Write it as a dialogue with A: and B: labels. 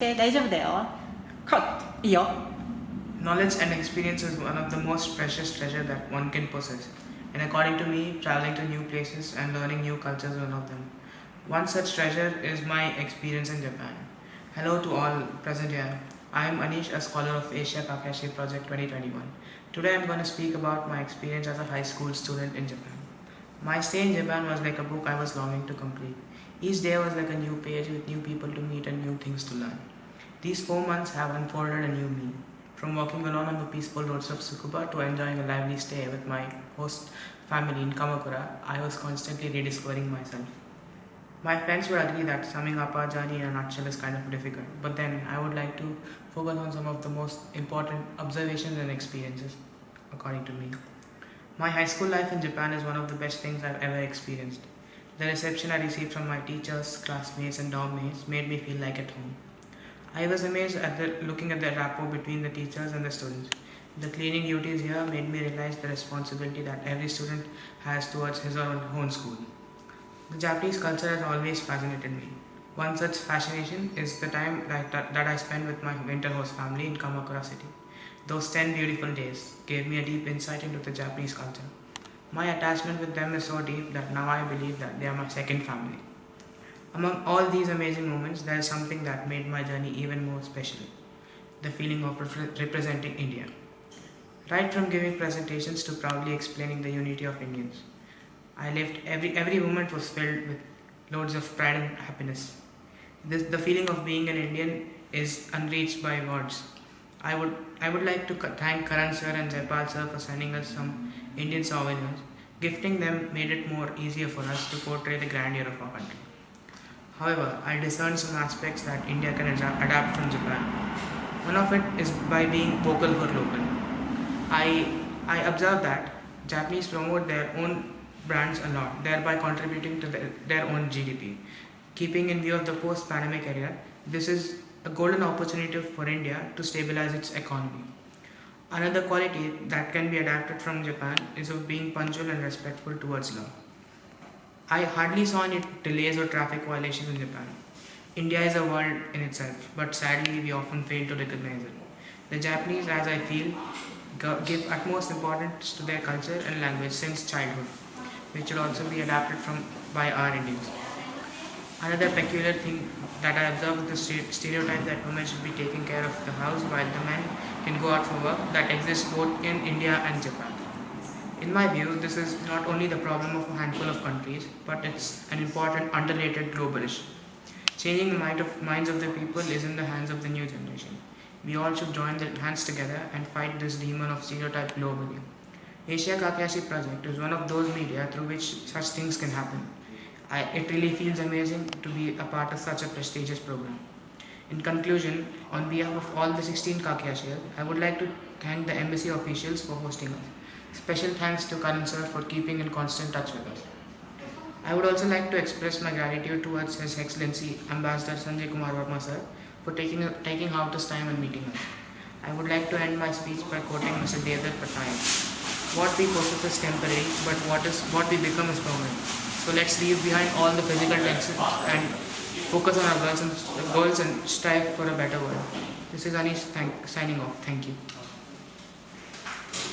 A: 大丈夫だよ。いいよ。
B: Knowledge and experience is one of the most precious treasure that one can possess. And according to me, traveling to new places and learning new cultures is one of them. One such treasure is my experience in Japan. Hello to all present here. I am Anish, a scholar of Asia Kakashi Project 2021. Today I am going to speak about my experience as a high school student in Japan. My stay in Japan was like a book I was longing to complete. Each day was like a new page with new people to meet and new things to learn. These 4 months have unfolded a new me. From walking alone on the peaceful roads of Tsukuba to enjoying a lively stay with my host family in Kamakura, I was constantly rediscovering myself. My friends would agree that summing up our journey in a nutshell is kind of difficult, but then I would like to focus on some of the most important observations and experiences, according to me. My high school life in Japan is one of the best things I've ever experienced. The reception I received from my teachers, classmates, and dorm mates made me feel like at home. I was amazed at looking at the rapport between the teachers and the students. The cleaning duties here made me realize the responsibility that every student has towards his or her own school. The Japanese culture has always fascinated me. One such fascination is the time that I spent with my winter host family in Kamakura city. Those 10 beautiful days gave me a deep insight into the Japanese culture. My attachment with them is so deep that now I believe that they are my second family. Among all these amazing moments, there is something that made my journey even more special: the feeling of representing India. Right from giving presentations to proudly explaining the unity of Indians, I lived every moment was filled with loads of pride and happiness. The feeling of being an Indian is unreached by words. I would like to thank Karan sir and Jaipal sir for sending us some Indian souvenirs. Gifting them made it more easier for us to portray the grandeur of our country. However, I discern some aspects that India can adapt from Japan. One of it is by being vocal for local. I observe that Japanese promote their own brands a lot, thereby contributing to their own GDP. Keeping in view of the post-pandemic era, this is a golden opportunity for India to stabilize its economy. Another quality that can be adapted from Japan is of being punctual and respectful towards law. I hardly saw any delays or traffic violations in Japan. India is a world in itself, but sadly we often fail to recognize it. The Japanese, as I feel, give utmost importance to their culture and language since childhood, which should also be adapted by our Indians. Another peculiar thing that I observe is the stereotype that women should be taking care of the house while the men can go out for work that exists both in India and Japan. In my view, this is not only the problem of a handful of countries, but it's an important underrated global issue. Changing the minds of the people is in the hands of the new generation. We all should join hands together and fight this demon of stereotype globally. Asia Kakashi Project is one of those media through which such things can happen. It really feels amazing to be a part of such a prestigious program. In conclusion, on behalf of all the 16 Kakashis, I would like to thank the embassy officials for hosting us. Special thanks to Karan sir for keeping in constant touch with us. I would also like to express my gratitude towards His Excellency Ambassador Sanjay Kumar Verma sir for taking out his time and meeting us. I would like to end my speech by quoting Mr. Devdutt Patnaik. What we possess is temporary, but what we become is permanent. So let's leave behind all the physical tensions and focus on our goals and strive for a better world. This is Anish signing off. Thank you.